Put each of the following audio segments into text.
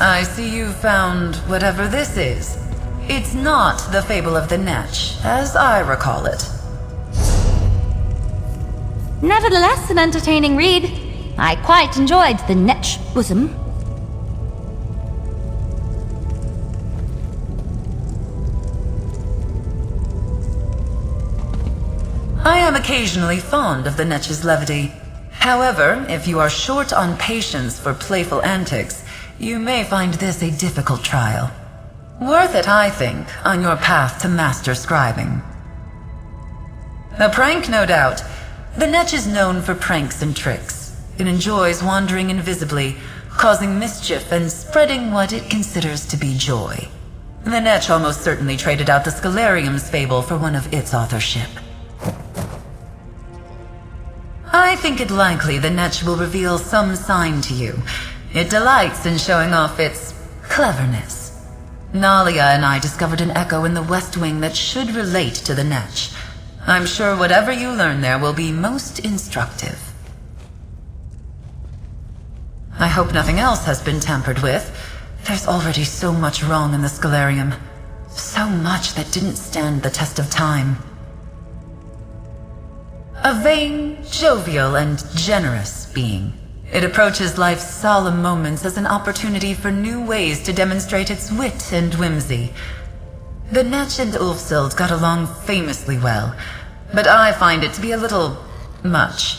I see you found whatever this is. It's not the Fable of the Netch, as I recall it. Nevertheless, an entertaining read. I quite enjoyed the Netch bosom. I am occasionally fond of the Netch's levity. However, if you are short on patience for playful antics, you may find this a difficult trial. Worth it, I think, on your path to master scribing. A prank, no doubt. The Netch is known for pranks and tricks. It enjoys wandering invisibly, causing mischief and spreading what it considers to be joy. The Netch almost certainly traded out the Scholarium's Fable for one of its authorship. I think it likely the Netch will reveal some sign to you. It delights in showing off its cleverness. Nalia and I discovered an echo in the West Wing that should relate to the Netch. I'm sure whatever you learn there will be most instructive. I hope nothing else has been tampered with. There's already so much wrong in the Scholarium. So much that didn't stand the test of time. A vain, jovial, and generous being. It approaches life's solemn moments as an opportunity for new ways to demonstrate its wit and whimsy. The Netch and Ulfsild got along famously well, but I find it to be a little much.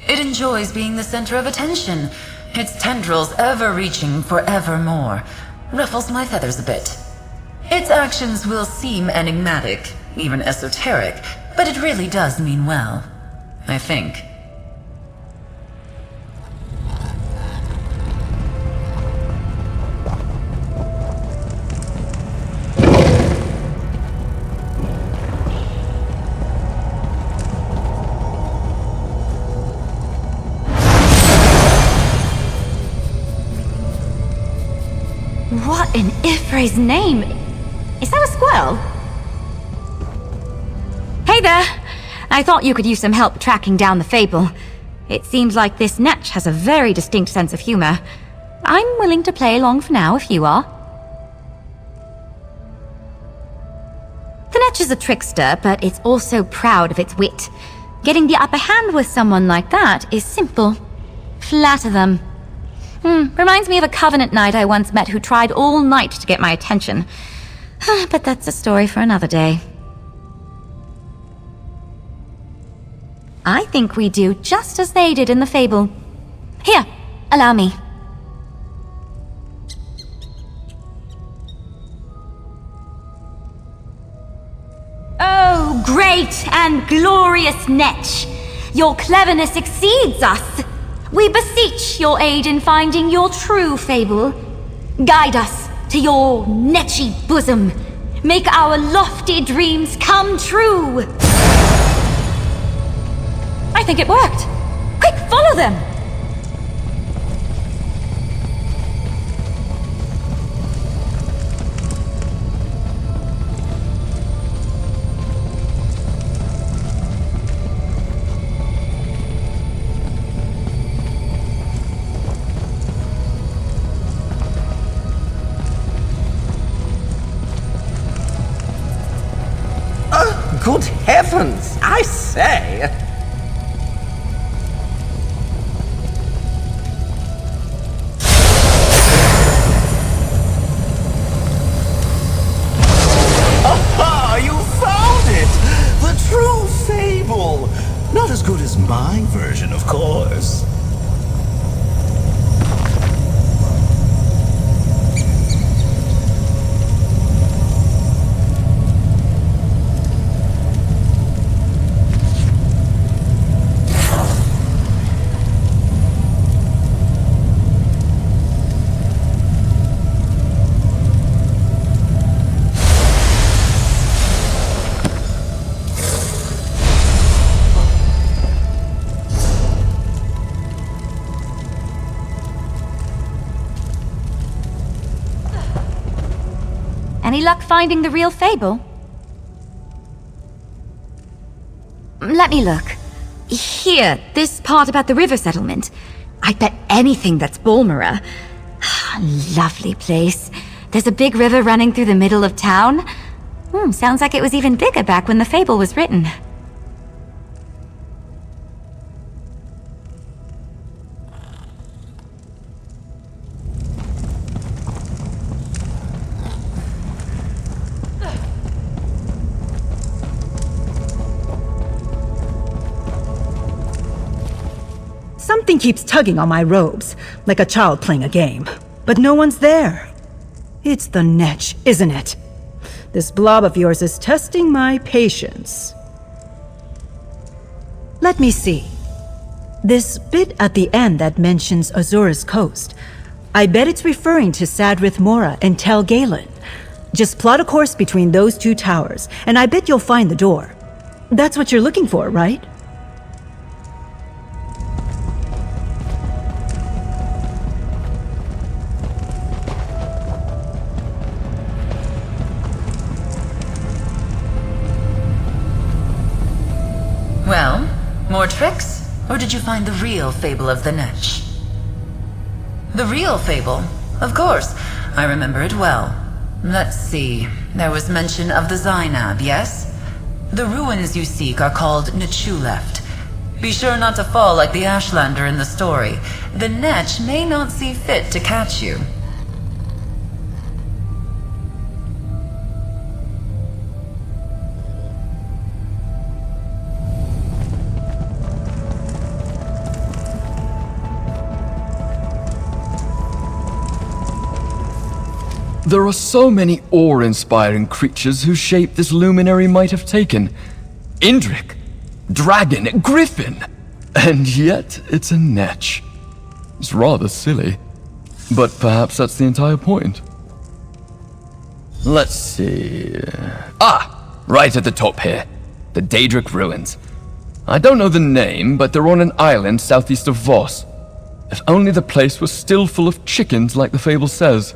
It enjoys being the center of attention, its tendrils ever-reaching forevermore. Ruffles my feathers a bit. Its actions will seem enigmatic, even esoteric, but it really does mean well, I think. What in Ifre's name? Is that a squirrel? Hey there! I thought you could use some help tracking down the Fable. It seems like this Netch has a very distinct sense of humor. I'm willing to play along for now, if you are. The Netch is a trickster, but it's also proud of its wit. Getting the upper hand with someone like that is simple. Flatter them. Reminds me of a Covenant knight I once met who tried all night to get my attention. But that's a story for another day. I think we do just as they did in the Fable. Here, allow me. Oh, great and glorious Netch! Your cleverness exceeds us! We beseech your aid in finding your true Fable. Guide us to your Netchy bosom. Make our lofty dreams come true! I think it worked! Quick, follow them! Good heavens, I say! Aha! You found it! The true Fable! Not as good as my version, of course. Any luck finding the real Fable? Let me look. Here, this part about the river settlement. I bet anything that's Bulmera. Lovely place. There's a big river running through the middle of town. Sounds like it was even bigger back when the Fable was written. Something keeps tugging on my robes, like a child playing a game. But no one's there. It's the Netch, isn't it? This blob of yours is testing my patience. Let me see. This bit at the end that mentions Azura's coast. I bet it's referring to Sadrith Mora and Tel Galen. Just plot a course between those two towers, and I bet you'll find the door. That's what you're looking for, right? Well, more tricks? Or did you find the real Fable of the Netch? The real Fable? Of course. I remember it well. Let's see. There was mention of the Zainab, yes? The ruins you seek are called Netchuleft. Be sure not to fall like the Ashlander in the story. The Netch may not see fit to catch you. There are so many awe-inspiring creatures whose shape this luminary might have taken. Indrik, dragon, griffin, and yet it's a Netch. It's rather silly, but perhaps that's the entire point. Let's see... right at the top here. The Daedric Ruins. I don't know the name, but they're on an island southeast of Voss. If only the place was still full of chickens like the fable says.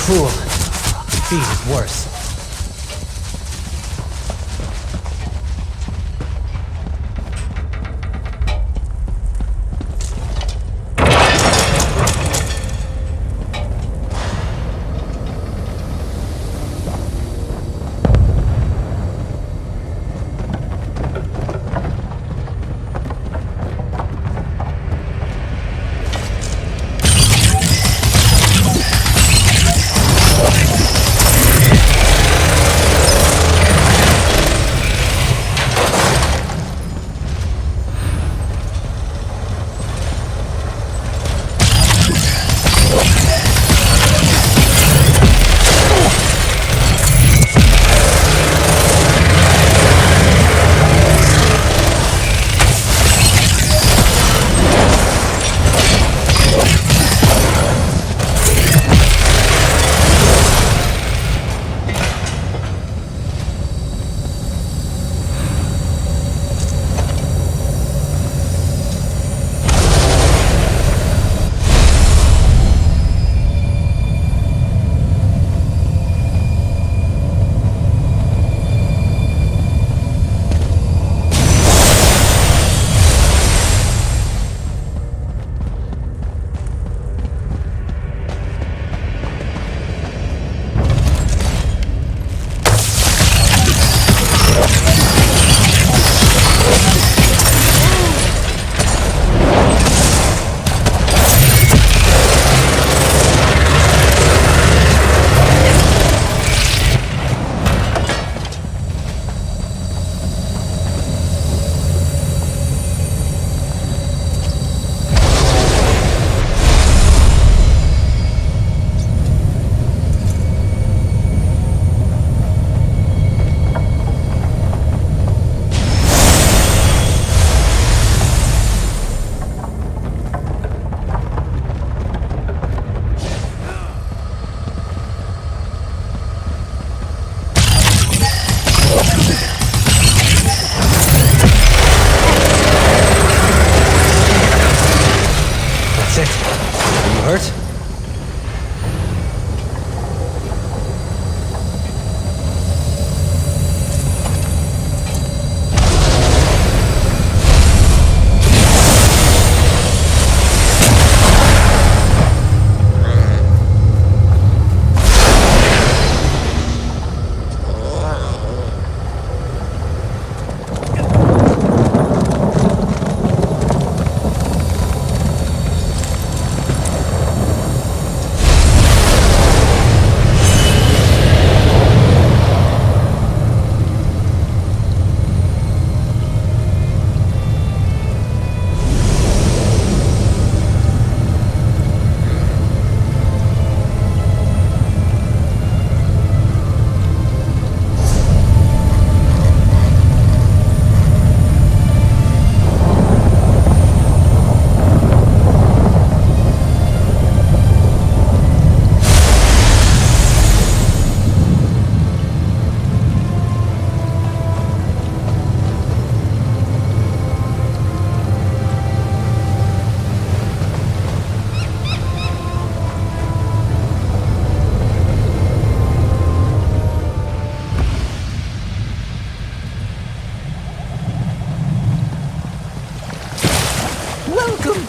Cool. Feet is worse.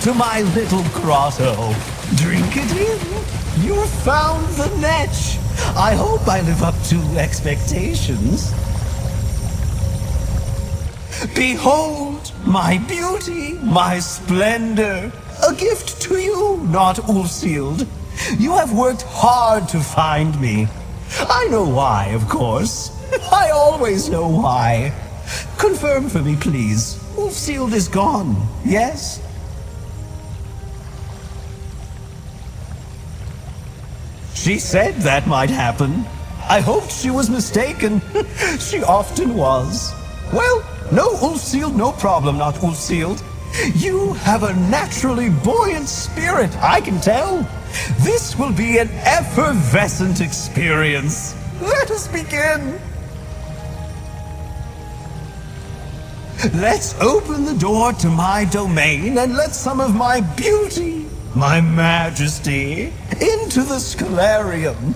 to my little grotto. Drink it in. You found the Netch. I hope I live up to expectations. Behold, my beauty, my splendor. A gift to you, not Ulfsild. You have worked hard to find me. I know why, of course. I always know why. Confirm for me, please. Ulfsild is gone, yes? She said that might happen. I hoped she was mistaken. She often was. Well, no Ulfsild, no problem, not Ulfsild. You have a naturally buoyant spirit, I can tell. This will be an effervescent experience. Let us begin. Let's open the door to my domain and let some of my beauty, my majesty, Into the Scholarium.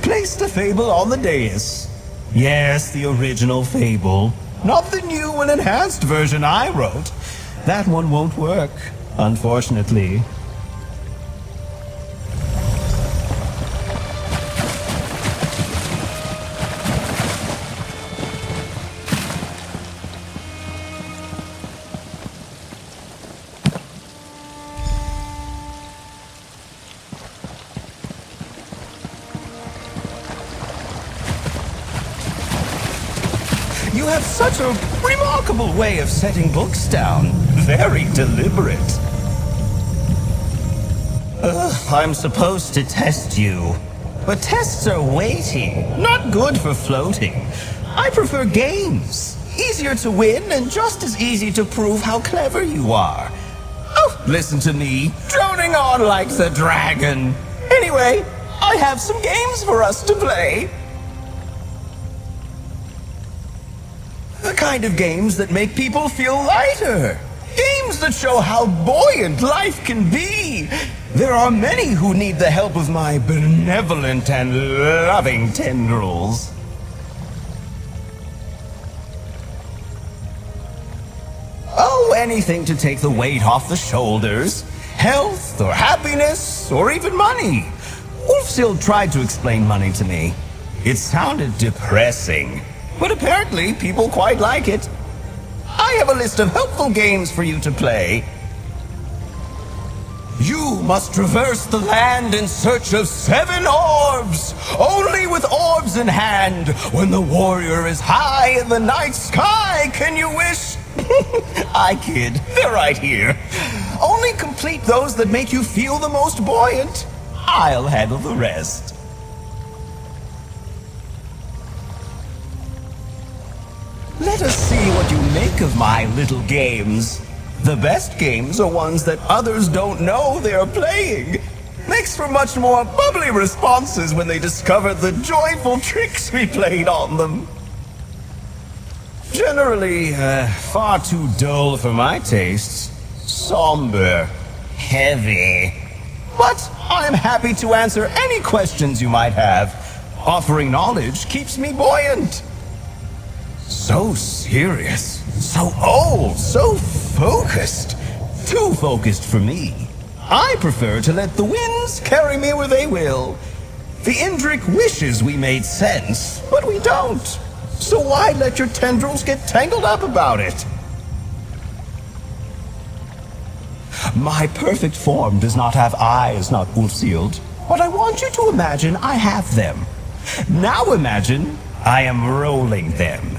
Placed a Fable on the dais. Yes, the original Fable. Not the new and enhanced version I wrote. That one won't work, unfortunately. You have such a remarkable way of setting books down. Very deliberate. I'm supposed to test you. But tests are weighty, not good for floating. I prefer games. Easier to win and just as easy to prove how clever you are. Oh, listen to me, droning on like the dragon. Anyway, I have some games for us to play. The kind of games that make people feel lighter. Games that show how buoyant life can be. There are many who need the help of my benevolent and loving tendrils. Oh, anything to take the weight off the shoulders. Health, or happiness, or even money. Ulfsild tried to explain money to me. It sounded depressing. But apparently, people quite like it. I have a list of helpful games for you to play. You must traverse the land in search of 7 orbs! Only with orbs in hand, when the warrior is high in the night sky, can you wish? I kid, they're right here. Only complete those that make you feel the most buoyant. I'll handle the rest. Let us see what you make of my little games. The best games are ones that others don't know they are playing. Makes for much more bubbly responses when they discover the joyful tricks we played on them. Generally, far too dull for my tastes. Somber. Heavy. But I'm happy to answer any questions you might have. Offering knowledge keeps me buoyant. So serious, so old, so focused. Too focused for me. I prefer to let the winds carry me where they will. The Indrik wishes we made sense, but we don't. So why let your tendrils get tangled up about it? My perfect form does not have eyes, not Ulfsild, but I want you to imagine I have them. Now imagine I am rolling them.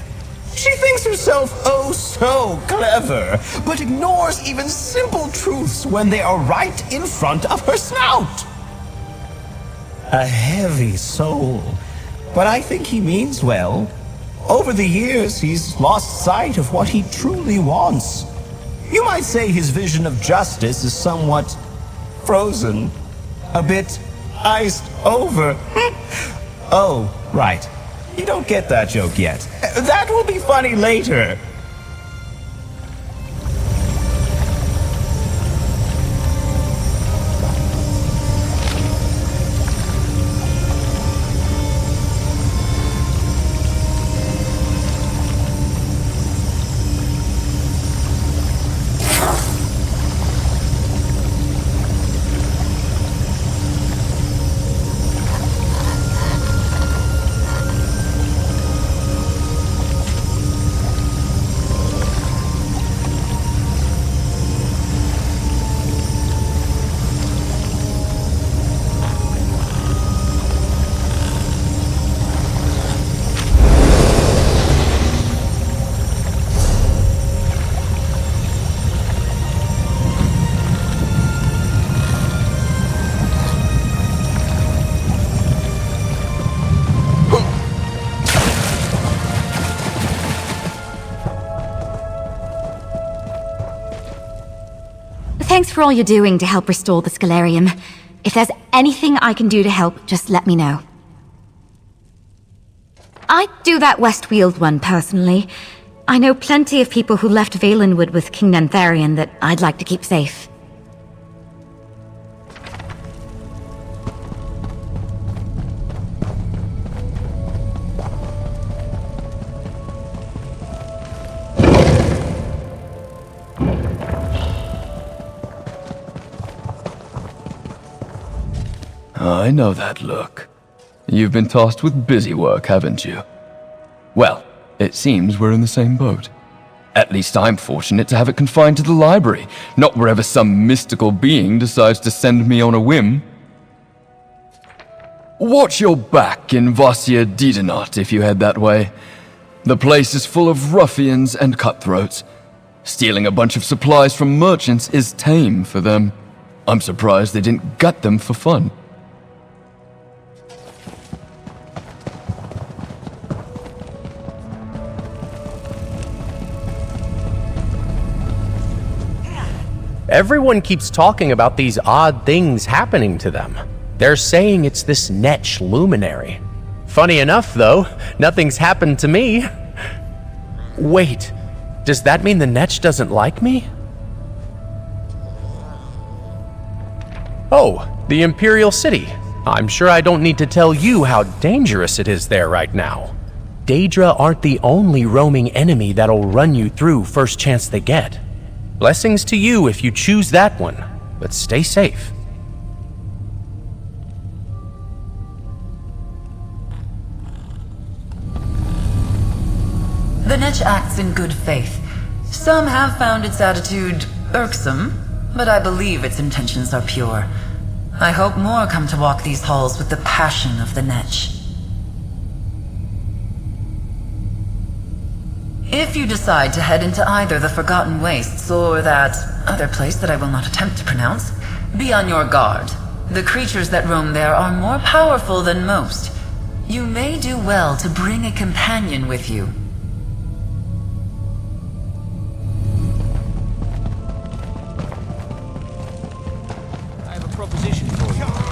She thinks herself oh so clever, but ignores even simple truths when they are right in front of her snout. A heavy soul, but I think he means well. Over the years, he's lost sight of what he truly wants. You might say his vision of justice is somewhat frozen, a bit iced over. Oh, right. You don't get that joke yet. That will be funny later. Thanks for all you're doing to help restore the Scholarium. If there's anything I can do to help, just let me know. I'd do that West Weald one personally. I know plenty of people who left Valenwood with King Nantharion that I'd like to keep safe. I know that look. You've been tasked with busy work, haven't you? Well, it seems we're in the same boat. At least I'm fortunate to have it confined to the library, not wherever some mystical being decides to send me on a whim. Watch your back in Vasya Didenot if you head that way. The place is full of ruffians and cutthroats. Stealing a bunch of supplies from merchants is tame for them. I'm surprised they didn't gut them for fun. Everyone keeps talking about these odd things happening to them. They're saying it's this Netch Luminary. Funny enough, though, nothing's happened to me. Wait, does that mean the Netch doesn't like me? Oh, the Imperial City. I'm sure I don't need to tell you how dangerous it is there right now. Daedra aren't the only roaming enemy that'll run you through first chance they get. Blessings to you if you choose that one, but stay safe. The Netch acts in good faith. Some have found its attitude irksome, but I believe its intentions are pure. I hope more come to walk these halls with the passion of the Netch. If you decide to head into either the Forgotten Wastes or that other place that I will not attempt to pronounce, be on your guard. The creatures that roam there are more powerful than most. You may do well to bring a companion with you. I have a proposition for you.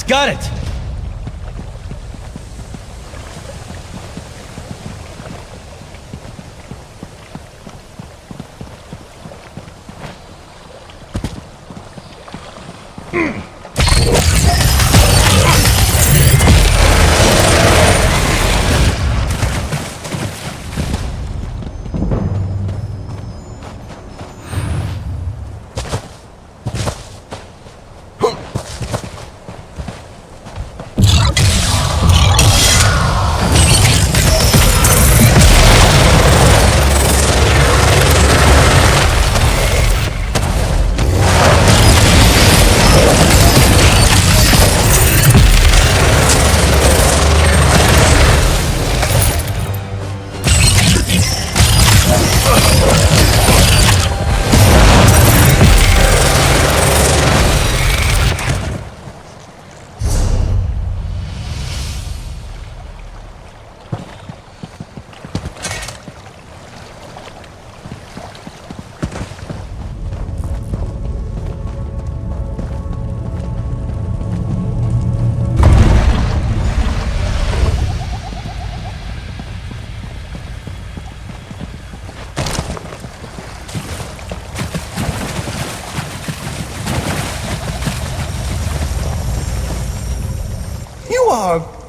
Got it!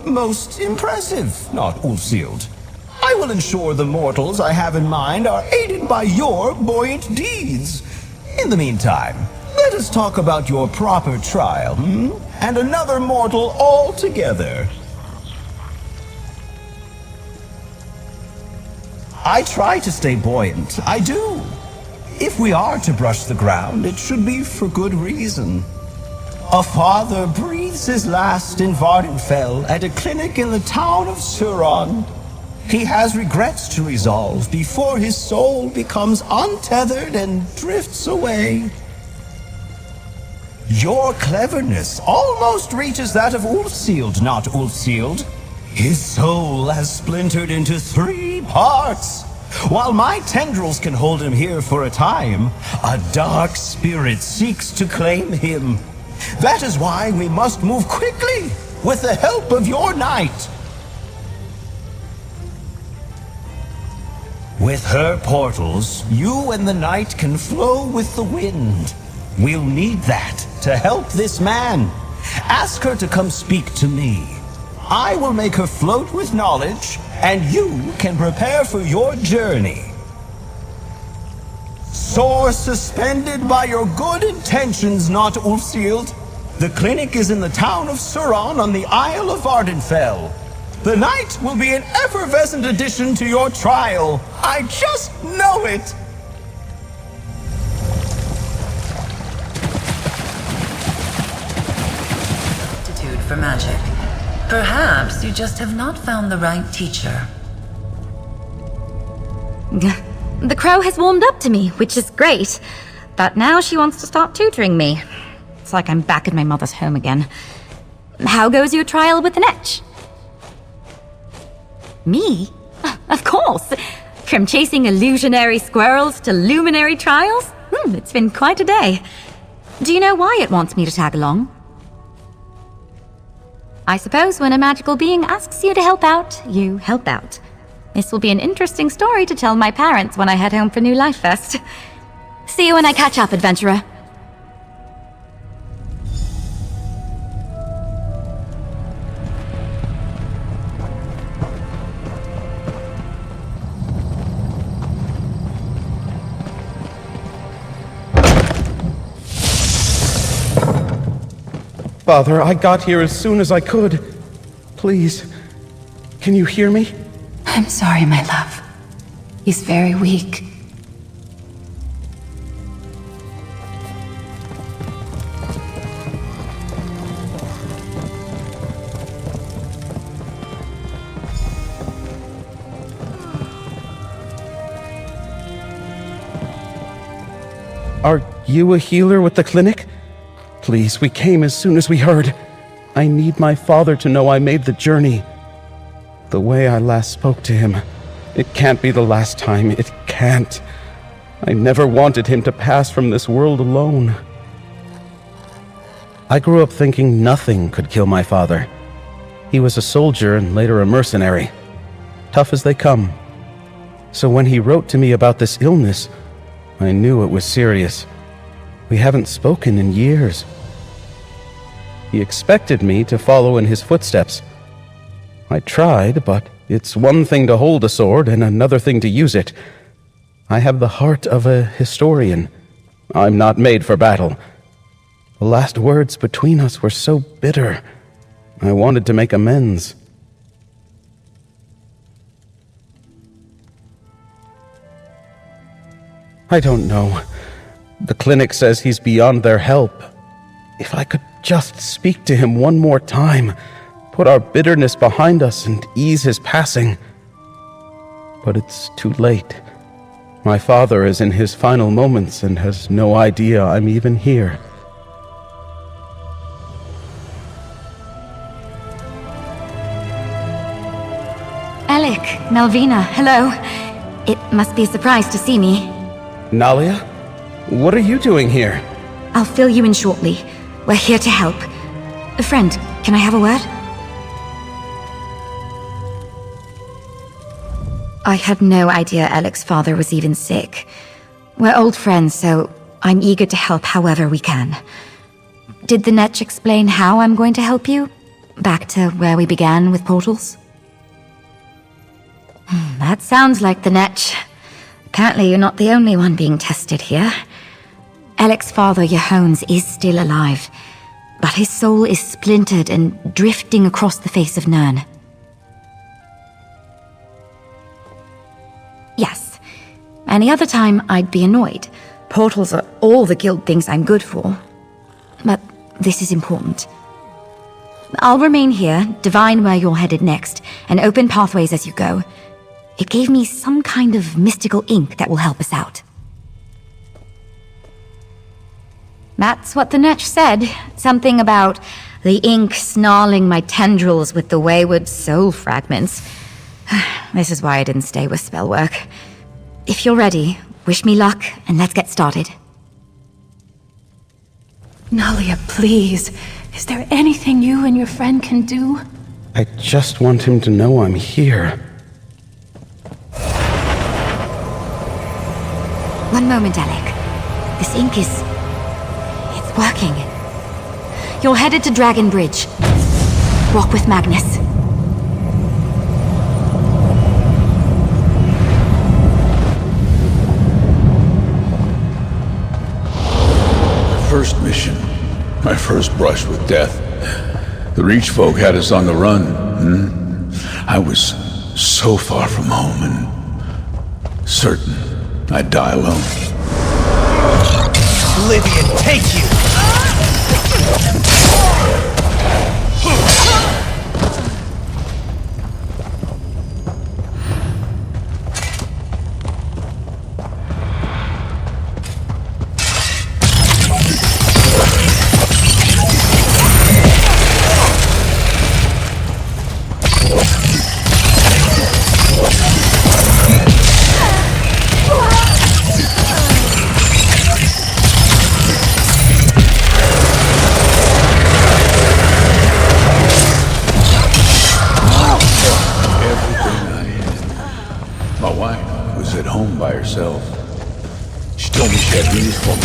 Most impressive, not Ulsealed. I will ensure the mortals I have in mind are aided by your buoyant deeds. In the meantime, let us talk about your proper trial, and another mortal altogether. I try to stay buoyant, I do. If we are to brush the ground, it should be for good reason. A father breathes his last in Vardenfell at a clinic in the town of Suron. He has regrets to resolve before his soul becomes untethered and drifts away. Your cleverness almost reaches that of Ulsealed, not Ulsealed. His soul has splintered into 3 parts. While my tendrils can hold him here for a time, a dark spirit seeks to claim him. That is why we must move quickly, with the help of your knight. With her portals, you and the knight can flow with the wind. We'll need that to help this man. Ask her to come speak to me. I will make her float with knowledge, and you can prepare for your journey. Soar suspended by your good intentions, not Ulsealed. The clinic is in the town of Suron on the Isle of Vardenfell. The night will be an effervescent addition to your trial. I just know it! Aptitude for magic. Perhaps you just have not found the right teacher. The crow has warmed up to me, which is great. But now she wants to start tutoring me. It's like I'm back at my mother's home again. How goes your trial with the Netch? Me? Of course! From chasing illusionary squirrels to luminary trials? It's been quite a day. Do you know why it wants me to tag along? I suppose when a magical being asks you to help out, you help out. This will be an interesting story to tell my parents when I head home for New Life Fest. See you when I catch up, adventurer. Father, I got here as soon as I could. Please, can you hear me? I'm sorry, my love. He's very weak. Are you a healer with the clinic? Please, we came as soon as we heard. I need my father to know I made the journey. The way I last spoke to him, it can't be the last time. It can't. I never wanted him to pass from this world alone. I grew up thinking nothing could kill my father. He was a soldier and later a mercenary. Tough as they come. So when he wrote to me about this illness, I knew it was serious. We haven't spoken in years. He expected me to follow in his footsteps. I tried, but it's one thing to hold a sword and another thing to use it. I have the heart of a historian. I'm not made for battle. The last words between us were so bitter. I wanted to make amends. I don't know. The clinic says he's beyond their help. If I could just speak to him one more time, put our bitterness behind us and ease his passing. But it's too late. My father is in his final moments and has no idea I'm even here. Alec, Melvina, hello. It must be a surprise to see me. Nalia? What are you doing here? I'll fill you in shortly. We're here to help. A friend, can I have a word? I had no idea Alec's father was even sick. We're old friends, so I'm eager to help however we can. Did the Netch explain how I'm going to help you? Back to where we began with portals? That sounds like the Netch. Apparently you're not the only one being tested here. Alec's father, Johannes, is still alive, but his soul is splintered and drifting across the face of Nirn. Yes. Any other time, I'd be annoyed. Portals are all the guild things I'm good for. But this is important. I'll remain here, divine where you're headed next, and open pathways as you go. It gave me some kind of mystical ink that will help us out. That's what the Netch said. Something about the ink snarling my tendrils with the wayward soul fragments. This is why I didn't stay with spell work. If you're ready, wish me luck, and let's get started. Nalia, please. Is there anything you and your friend can do? I just want him to know I'm here. One moment, Alec. This ink is... it's working. You're headed to Dragon Bridge. Walk with Magnus. First mission. My first brush with death. The Reach folk had us on the run. I was so far from home and certain I'd die alone. Oblivion, take you! She told me she had news for me.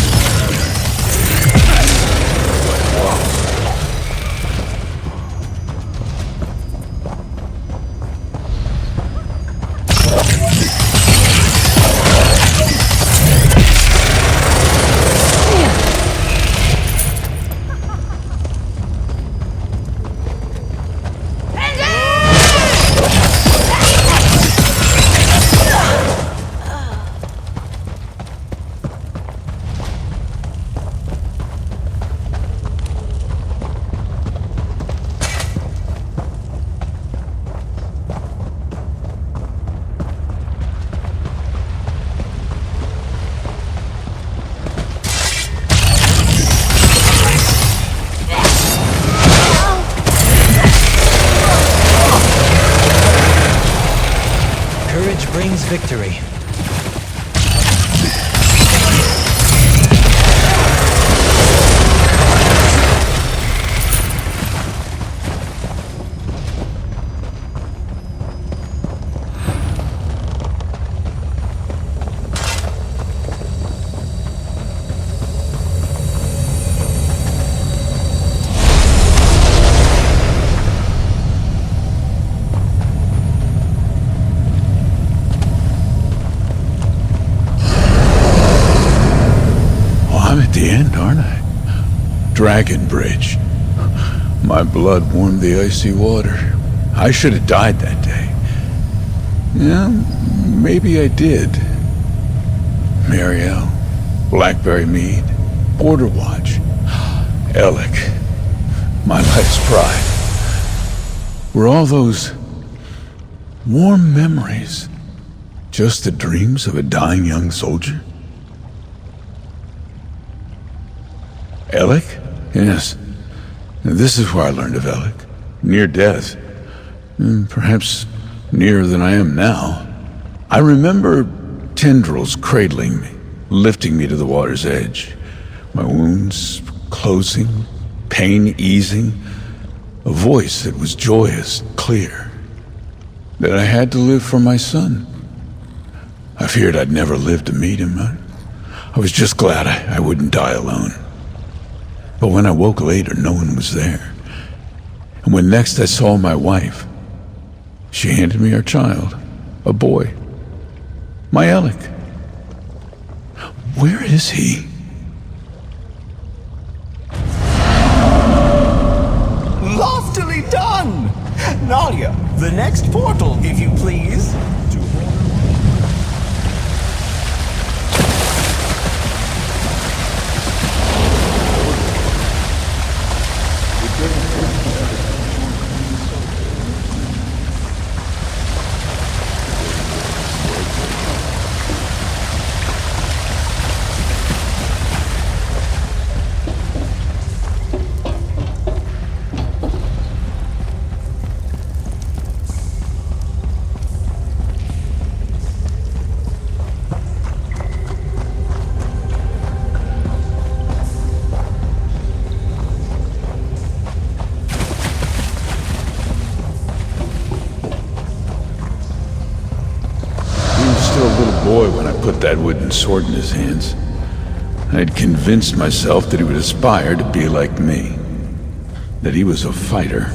Brings victory. I'm at the end, aren't I? Dragon Bridge. My blood warmed the icy water. I should have died that day. Yeah, maybe I did. Mariel, Blackberry Mead, Border Watch, Alec, my life's pride. Were all those warm memories just the dreams of a dying young soldier? Alec? Yes. This is where I learned of Alec. Near death. Perhaps nearer than I am now. I remember tendrils cradling me, lifting me to the water's edge. My wounds closing, pain easing. A voice that was joyous, clear. That I had to live for my son. I feared I'd never live to meet him. I was just glad I wouldn't die alone. But when I woke later, no one was there. And when next I saw my wife, she handed me our child, a boy. My Alec. Where is he? Loftily done! Nalia, the next portal, if you please. When I put that wooden sword in his hands, I'd convinced myself that he would aspire to be like me, that he was a fighter.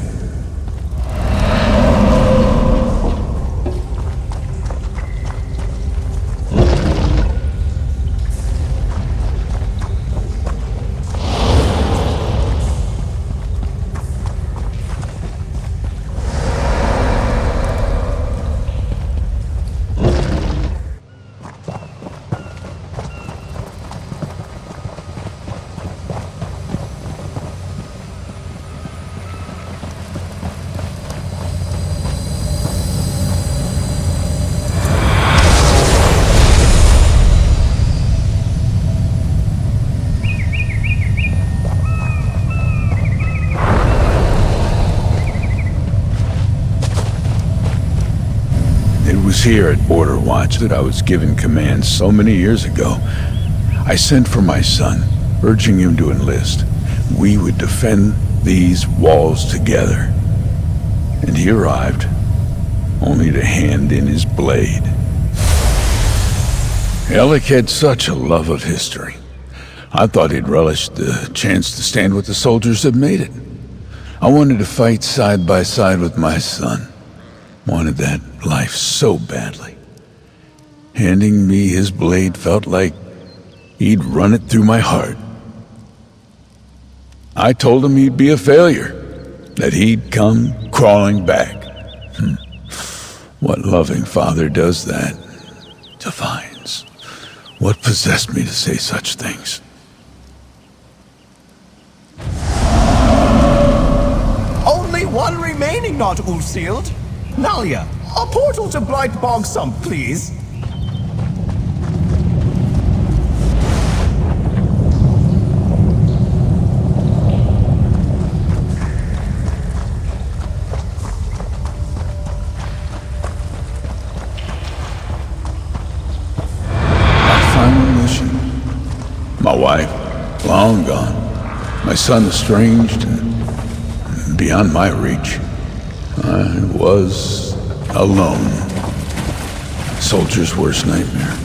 Here at Border Watch that I was given command so many years ago. I sent for my son, urging him to enlist. We would defend these walls together. And he arrived, only to hand in his blade. Alec had such a love of history. I thought he'd relish the chance to stand with the soldiers that made it. I wanted to fight side by side with my son. Wanted that life so badly. Handing me his blade felt like he'd run it through my heart. I told him he'd be a failure, that he'd come crawling back. What loving father does that? Divines. What possessed me to say such things? Only one remaining, not Ulsealed. Nalia, a portal to Blight Bogsump, please. My final mission. My wife, long gone. My son estranged and beyond my reach. I was alone. Soldier's worst nightmare.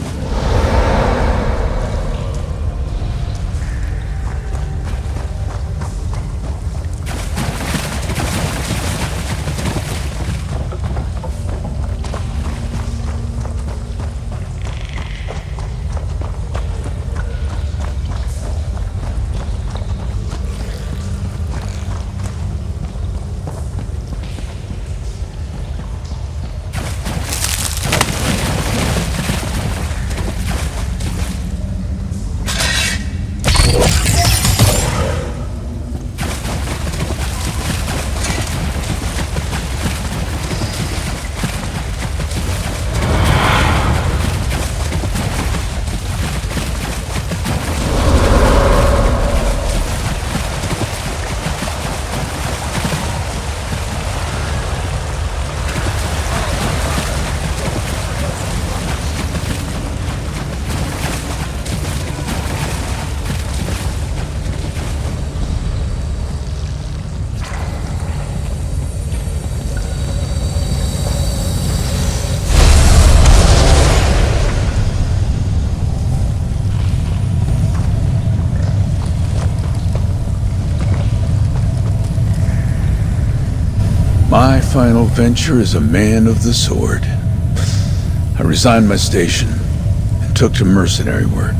final venture as a man of the sword. I resigned my station and took to mercenary work.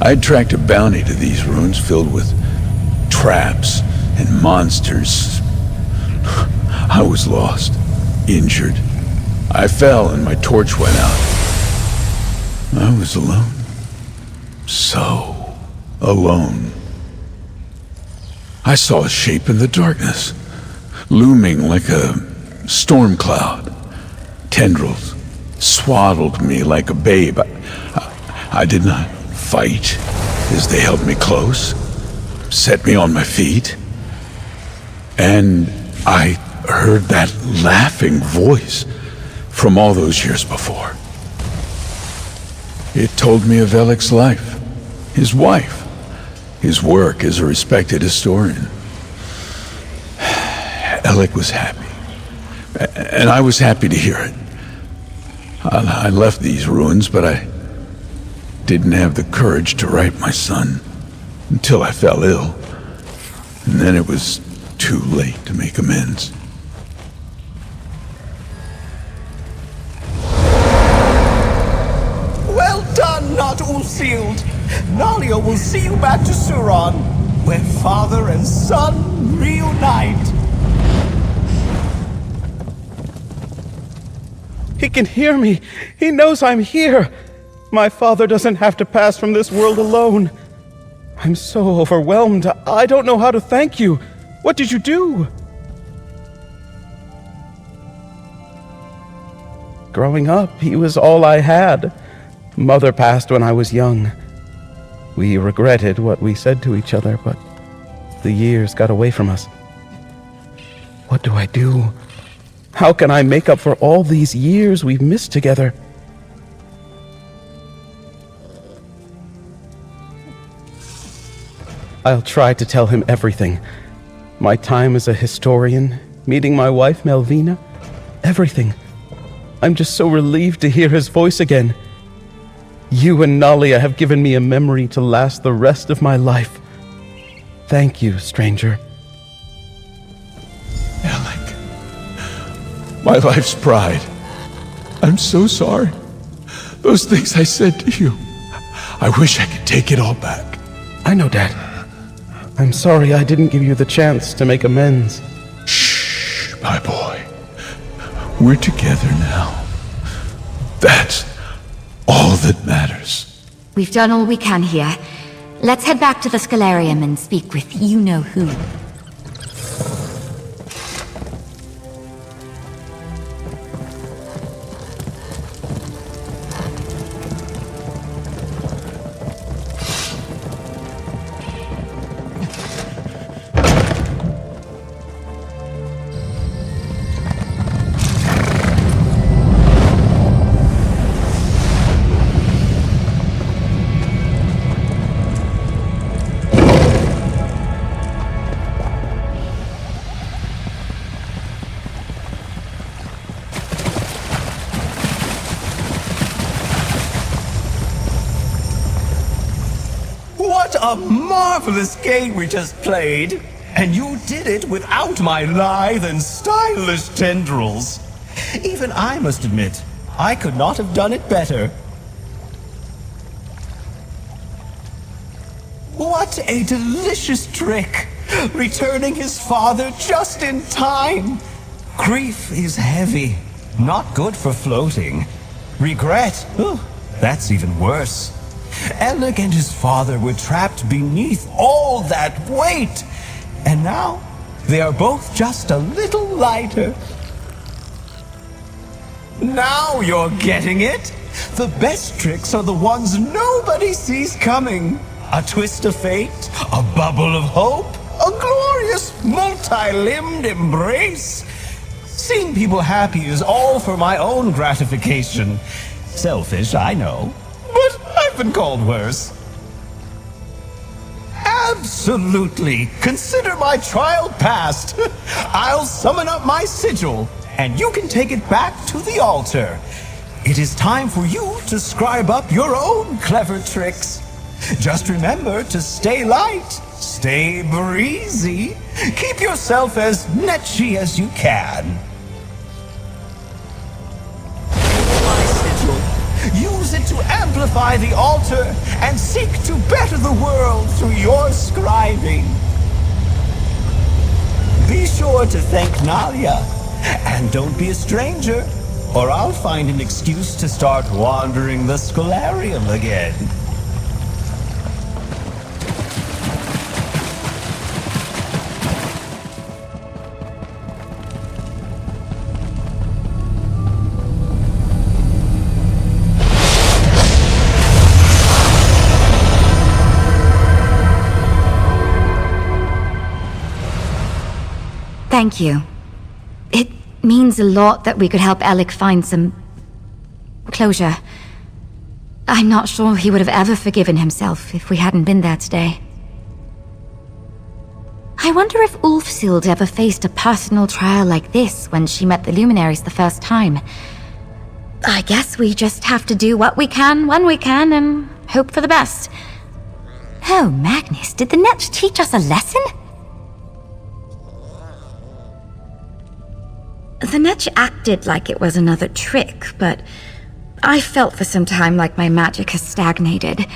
I had tracked a bounty to these ruins filled with traps and monsters. I was lost, injured. I fell and my torch went out. I was alone. So alone. I saw a shape in the darkness, looming like a storm cloud. Tendrils swaddled me like a babe. I did not fight as they held me close, set me on my feet, and I heard that laughing voice from all those years before. It told me of Elik's life, his wife, his work as a respected historian. Elik was happy, and I was happy to hear it. I left these ruins, but I didn't have the courage to write my son until I fell ill, and then it was too late to make amends. Well done, not Ulseald. Nalia will see you back to Suron, where father and son reunite. He can hear me. He knows I'm here. My father doesn't have to pass from this world alone. I'm so overwhelmed. I don't know how to thank you. What did you do? Growing up, he was all I had. Mother passed when I was young. We regretted what we said to each other, but the years got away from us. What do I do? How can I make up for all these years we've missed together? I'll try to tell him everything. My time as a historian, meeting my wife Melvina, everything. I'm just so relieved to hear his voice again. You and Nalia have given me a memory to last the rest of my life. Thank you, stranger. Elik, my life's pride. I'm so sorry. Those things I said to you, I wish I could take it all back. I know, Dad. I'm sorry I didn't give you the chance to make amends. Shh, my boy. We're together now. That's all that matters. We've done all we can here. Let's head back to the Scholarium and speak with you-know-who. What a marvelous game we just played! And you did it without my lithe and stylish tendrils. Even I must admit, I could not have done it better. What a delicious trick! Returning his father just in time! Grief is heavy, not good for floating. Regret, that's even worse. Elik and his father were trapped beneath all that weight, and now they are both just a little lighter. Now you're getting it! The best tricks are the ones nobody sees coming. A twist of fate, a bubble of hope, a glorious multi-limbed embrace. Seeing people happy is all for my own gratification. Selfish, I know, but I've been called worse. Absolutely. Consider my trial passed. I'll summon up my sigil, and you can take it back to the altar. It is time for you to scribe up your own clever tricks. Just remember to stay light, stay breezy, keep yourself as netchy as you can. amplify the altar and seek to better the world through your scribing. Be sure to thank Nalia, and don't be a stranger, or I'll find an excuse to start wandering the Scholarium again. Thank you. It means a lot that we could help Alec find some closure. I'm not sure he would have ever forgiven himself if we hadn't been there today. I wonder if Ulfsild ever faced a personal trial like this when she met the Luminaries the first time. I guess we just have to do what we can when we can and hope for the best. Oh, Magnus, did the Netch teach us a lesson? The Netch acted like it was another trick, but I felt for some time like my magic has stagnated.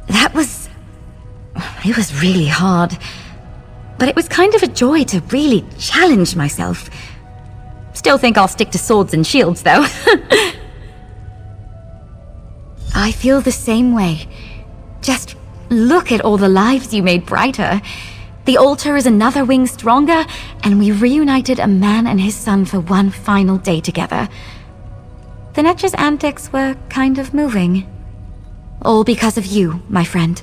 It was really hard. But it was kind of a joy to really challenge myself. Still think I'll stick to swords and shields, though. I feel the same way. Just look at all the lives you made brighter. The altar is another wing stronger, and we reunited a man and his son for one final day together. The Netch's antics were kind of moving. All because of you, my friend.